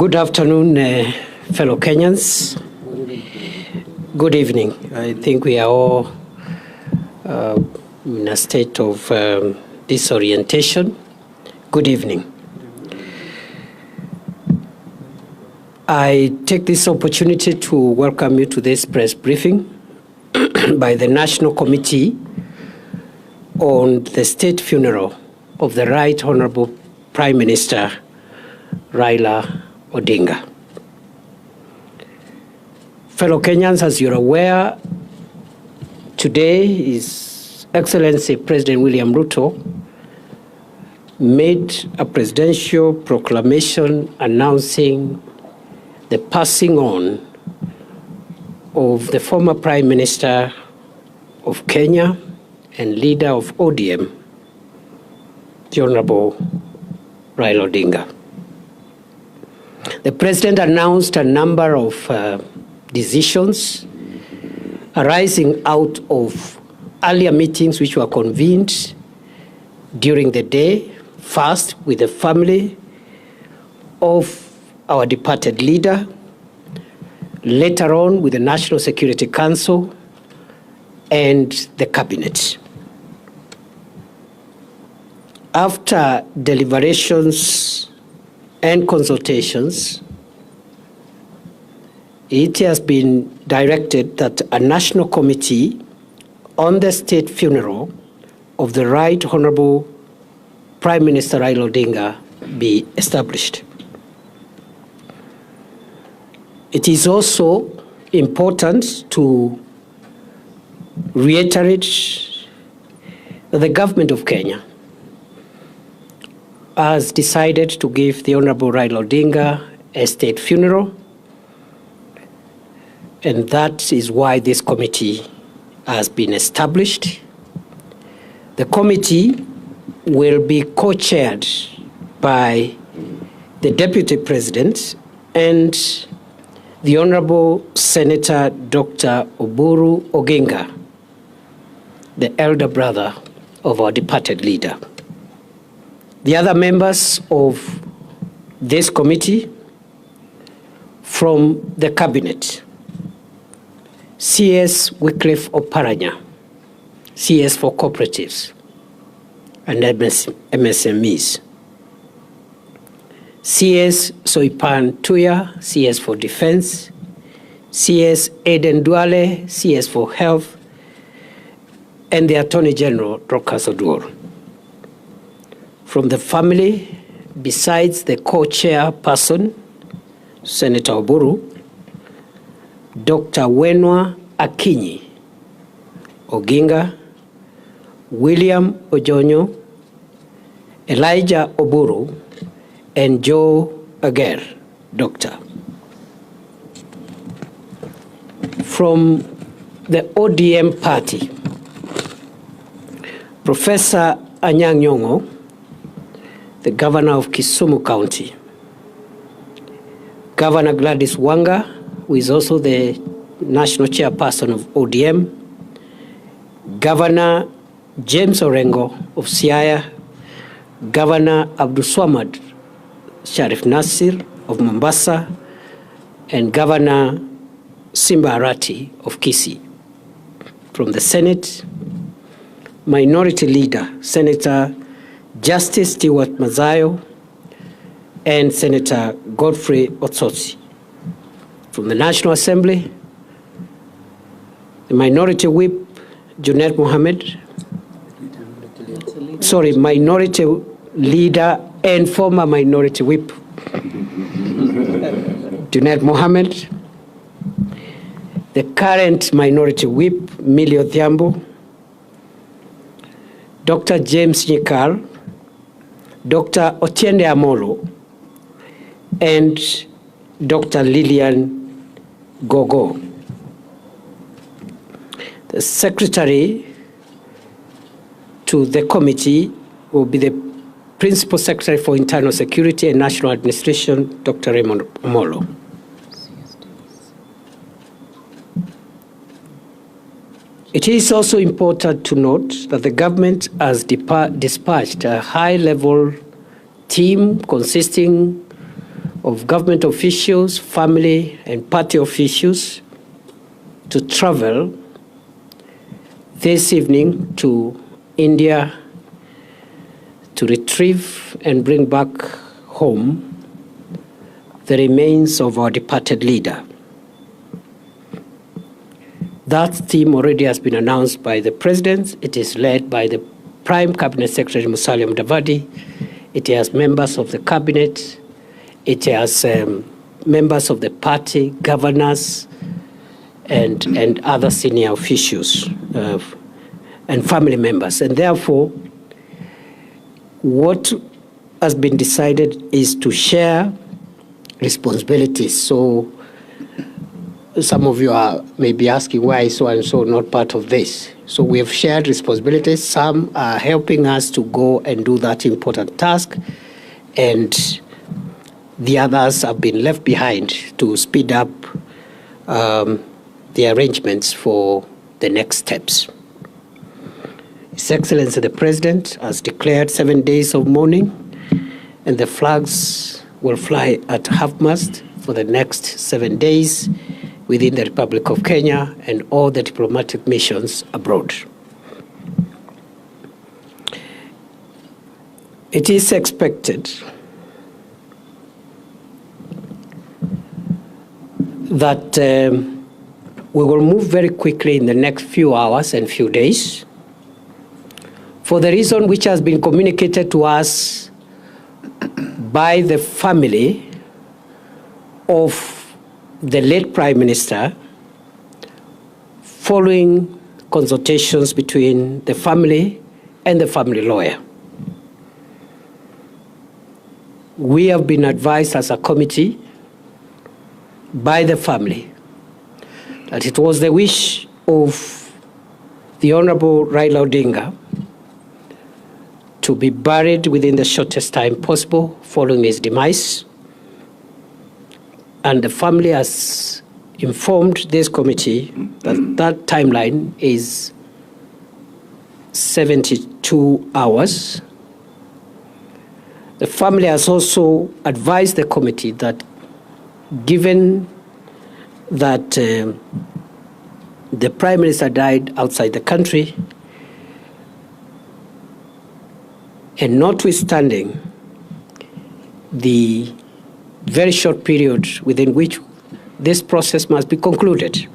Good afternoon, fellow Kenyans. Good evening. I think we are all in a state of disorientation. Good evening. I take this opportunity to welcome you to this press briefing by the National Committee on the State Funeral of the Right Honorable Prime Minister Raila Odinga. Fellow Kenyans, as you're aware, today His Excellency President William Ruto made a presidential proclamation announcing the passing on of the former Prime Minister of Kenya and leader of ODM, the Honorable Raila Odinga. The President announced a number of decisions arising out of earlier meetings which were convened during the day, first with the family of our departed leader, later on with the National Security Council and the Cabinet. After deliberations and consultations, it has been directed that a national committee on the state funeral of the Right Honorable Prime Minister Raila Odinga be established. It is also important to reiterate that the government of Kenya has decided to give the Honorable Raila Odinga a state funeral, and that is why this committee has been established. The committee will be co-chaired by the Deputy President and the Honorable Senator Dr. Oburu Oginga, the elder brother of our departed leader. The other members of this committee from the Cabinet: CS Wycliffe Oparanya, CS for Cooperatives and MSMEs; CS Soipan Tuya, CS for Defense; CS Aden Duale, CS for Health; and the Attorney General, Dorcas Oduor. From the family, besides the co-chair person, Senator Oburu, Dr. Wenwa Akinyi Oginga, William Ojonyo, Elijah Oburu, and Joe Ager, Doctor. From the ODM party, Professor Anyang' Nyong'o, the Governor of Kisumu County; Governor Gladys Wanga, who is also the National Chairperson of ODM; Governor James Orengo of Siaya; Governor Abdulswamad Sharif Nasir of Mombasa; and Governor Simba Arati of Kisii. From the Senate, Minority Leader Senator Justice Stewart Mazayo and Senator Godfrey Otsotsi. From the National Assembly, the Minority Whip Junet Mohammed, Minority Leader and former Minority Whip Junet Mohammed, the current Minority Whip Millie Odhiambo, Dr. James Nyikal, Dr. Otiende Amolo, and Dr. Lillian Gogo. The secretary to the committee will be the Principal Secretary for Internal Security and National Administration, Dr. Raymond Omolo. It is also important to note that the government has dispatched a high-level team consisting of government officials, family, and party officials to travel this evening to India to retrieve and bring back home the remains of our departed leader. That team already has been announced by the President. It is led by the Prime Cabinet Secretary Musalia Mudavadi. It has members of the Cabinet. It has members of the party, governors, and other senior officials and family members. And therefore, what has been decided is to share responsibilities. So some of you may be asking why so and so not part of this. So we have shared responsibilities. Some are helping us to go and do that important task, and the others have been left behind to speed up the arrangements for the next steps. His Excellency the President has declared 7 days of mourning, and the flags will fly at half-mast for the next 7 days within the Republic of Kenya and all the diplomatic missions abroad. It is expected that we will move very quickly in the next few hours and few days for the reason which has been communicated to us by the family of the late Prime Minister following consultations between the family and the family lawyer. We have been advised as a committee by the family that it was the wish of the Honorable Raila Odinga to be buried within the shortest time possible following his demise. And the family has informed this committee that that timeline is 72 hours. The family has also advised the committee that given that the Prime Minister died outside the country, and notwithstanding the very short period within which this process must be concluded,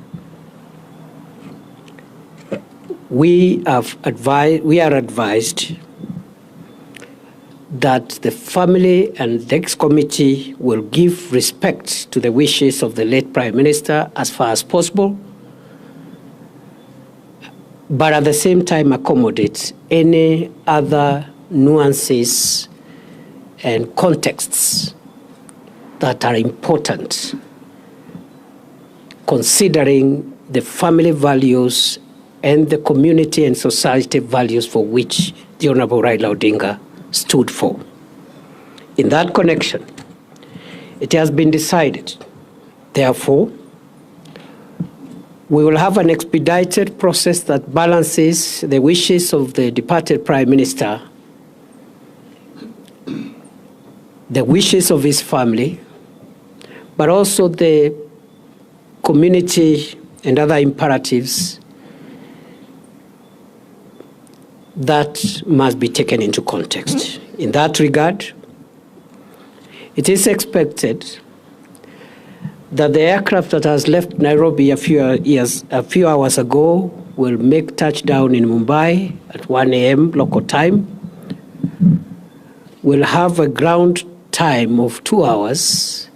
we are advised that the family and the ex-committee will give respect to the wishes of the late Prime Minister as far as possible, but at the same time accommodate any other nuances and contexts that are important, considering the family values and the community and society values for which the Honorable Raila Odinga stood for. In that connection, it has been decided, therefore, we will have an expedited process that balances the wishes of the departed Prime Minister, the wishes of his family, but also the community and other imperatives that must be taken into context. In that regard, it is expected that the aircraft that has left Nairobi a few hours ago will make touchdown in Mumbai at 1 a.m. local time. We'll have a ground time of 2 hours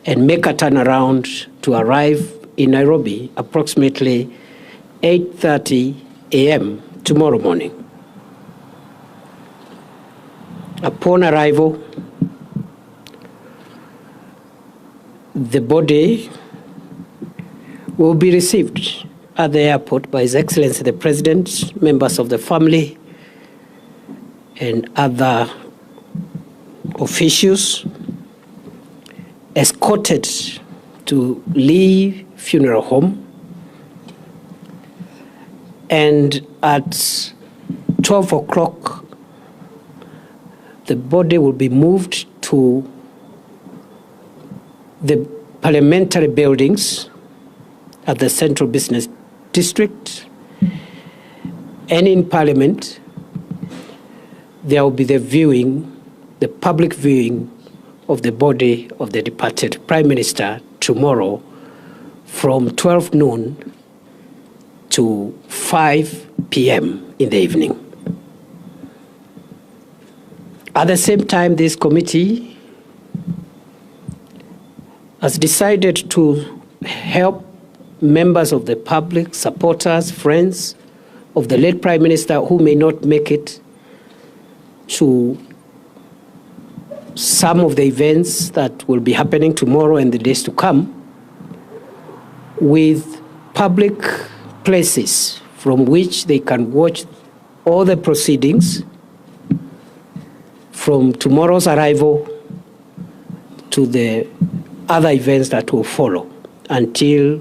and make a turnaround to arrive in Nairobi approximately 8:30 a.m. tomorrow morning. Upon arrival, the body will be received at the airport by His Excellency the President, members of the family, and other officials, escorted to Lee Funeral Home, and at 12 o'clock, the body will be moved to the parliamentary buildings at the Central Business District, and in Parliament, there will be the public viewing of the body of the departed Prime Minister tomorrow from 12 noon to 5 p.m. in the evening. At the same time, this committee has decided to help members of the public, supporters, friends of the late Prime Minister who may not make it to some of the events that will be happening tomorrow and the days to come, with public places from which they can watch all the proceedings from tomorrow's arrival to the other events that will follow until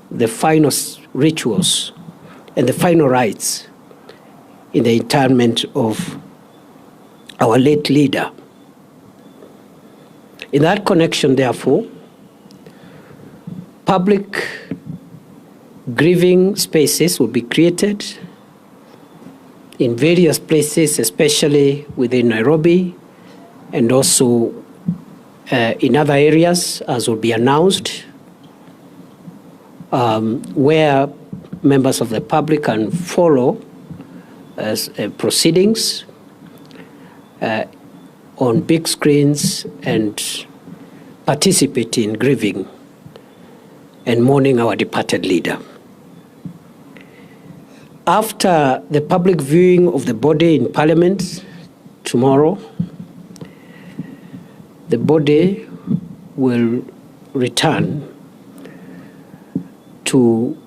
the final rituals and the final rites in the interment of our late leader. In that connection, therefore, public grieving spaces will be created in various places, especially within Nairobi and also in other areas, as will be announced, where members of the public can follow proceedings on big screens and participate in grieving and mourning our departed leader. After the public viewing of the body in Parliament tomorrow, the body will return to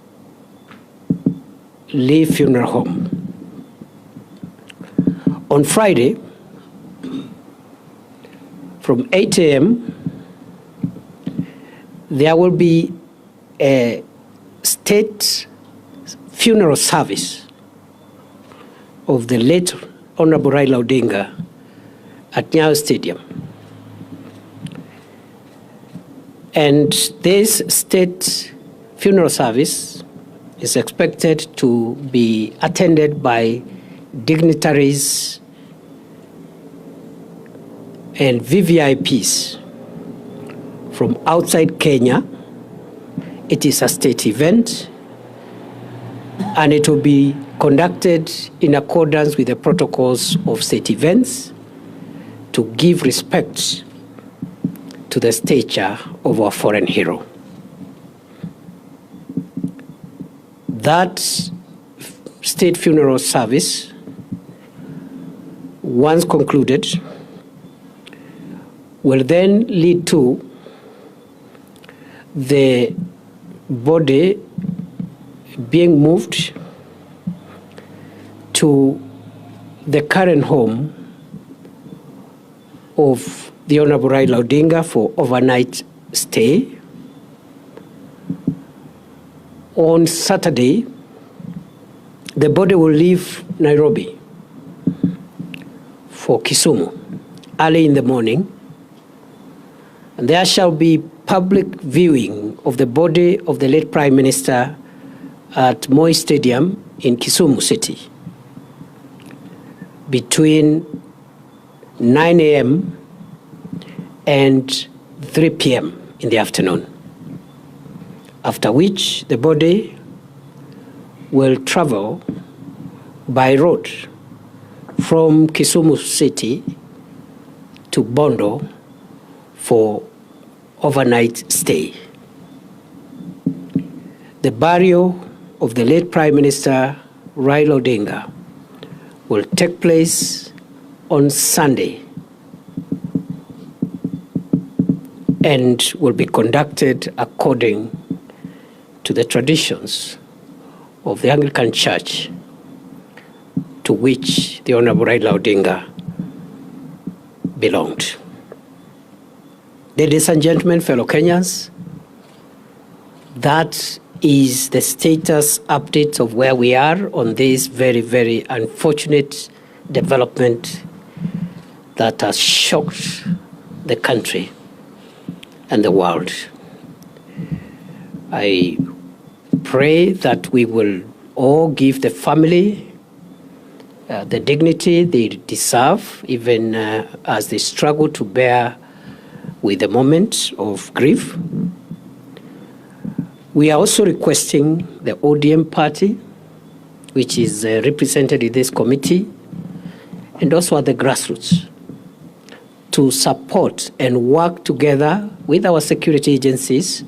Lee Funeral Home. On Friday, from 8 a.m., there will be a state funeral service of the late Honorable Raila Odinga at Nyayo Stadium. And this state funeral service is expected to be attended by dignitaries and VVIPs from outside Kenya. It is a state event, and it will be conducted in accordance with the protocols of state events to give respect to the stature of our foreign hero. That state funeral service, once concluded, will then lead to the body being moved to the current home of the Honorable Raila Odinga for overnight stay. On Saturday, the body will leave Nairobi for Kisumu early in the morning, and there shall be public viewing of the body of the late Prime Minister at Moi Stadium in Kisumu City between 9 a.m. and 3 p.m. in the afternoon, after which the body will travel by road from Kisumu City to Bondo for overnight stay. The burial of the late Prime Minister Raila Odinga will take place on Sunday and will be conducted according to the traditions of the Anglican Church to which the Honorable Raila Odinga belonged. Ladies and gentlemen, fellow Kenyans, that is the status update of where we are on this very, very unfortunate development that has shocked the country and the world. I pray that we will all give the family the dignity they deserve, even as they struggle to bear with the moment of grief. We are also requesting the ODM party, which is represented in this committee, and also at the grassroots, to support and work together with our security agencies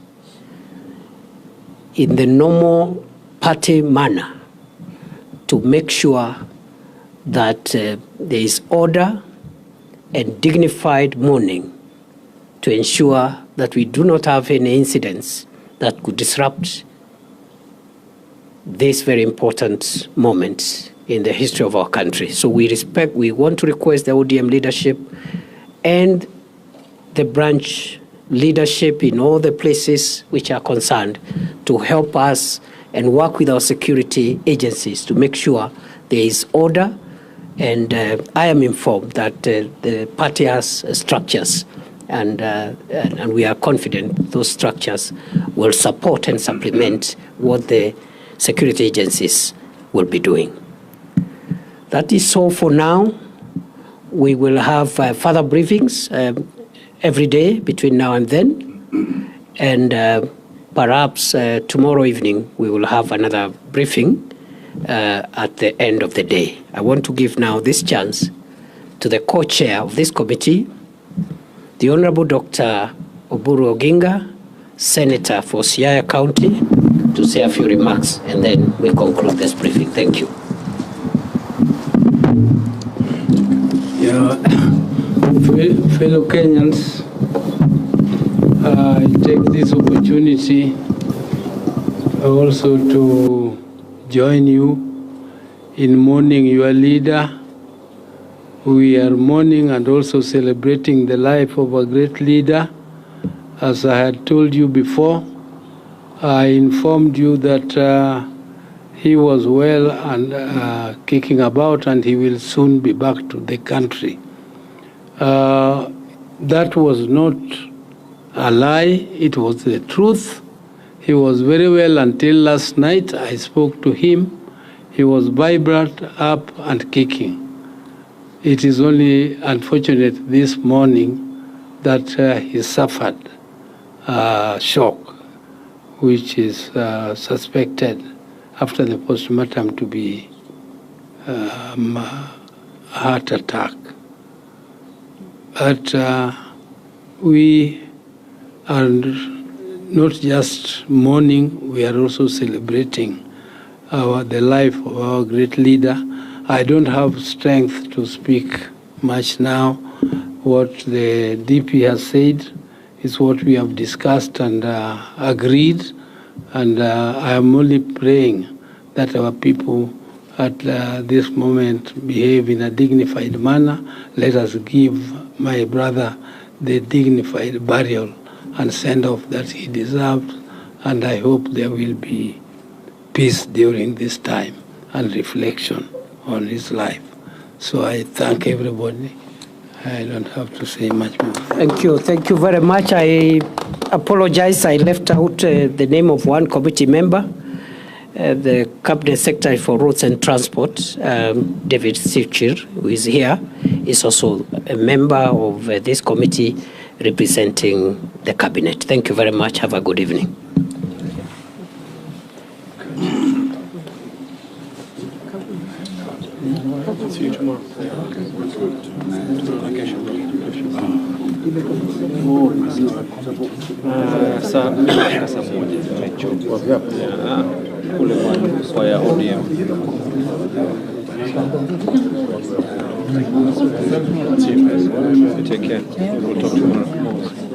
in the normal party manner to make sure that there is order and dignified mourning to ensure that we do not have any incidents that could disrupt this very important moment in the history of our country. So we want to request the ODM leadership and the branch leadership in all the places which are concerned to help us and work with our security agencies to make sure there is order. And I am informed that the party has structures, and we are confident those structures will support and supplement what the security agencies will be doing. That is all for now. We will have further briefings every day between now and then, and perhaps tomorrow evening we will have another briefing at the end of the day. I want to give now this chance to the co-chair of this committee, the Honorable Dr. Oburu Oginga, Senator for Siaya County, to say a few remarks, and then we conclude this briefing. Thank you. Yeah, fellow Kenyans, I take this opportunity also to join you in mourning your leader. We are mourning and also celebrating the life of a great leader. As I had told you before, I informed you that he was well and kicking about, and he will soon be back to the country. That was not a lie, it was the truth. He was very well until last night. I spoke to him. He was vibrant, up and kicking. It is only unfortunate this morning that he suffered shock, which is suspected after the postmortem to be heart attack. But we are not just mourning, we are also celebrating the life of our great leader. I don't have strength to speak much now. What the DP has said is what we have discussed and agreed, and I am only praying that our people at this moment behave in a dignified manner. Let us give my brother the dignified burial and send off that he deserves, and I hope there will be peace during this time and reflection on his life. So I thank everybody. I don't have to say much more. Thank you very much. I apologize, I left out the name of one committee member, the Cabinet Secretary for Roads and Transport, David Sichir, who is here, is also a member of this committee representing the Cabinet. Thank you very much. Have a good evening. See you tomorrow. Saa moja tumechoka kule kwa ya ODM. Take care. We'll talk tomorrow.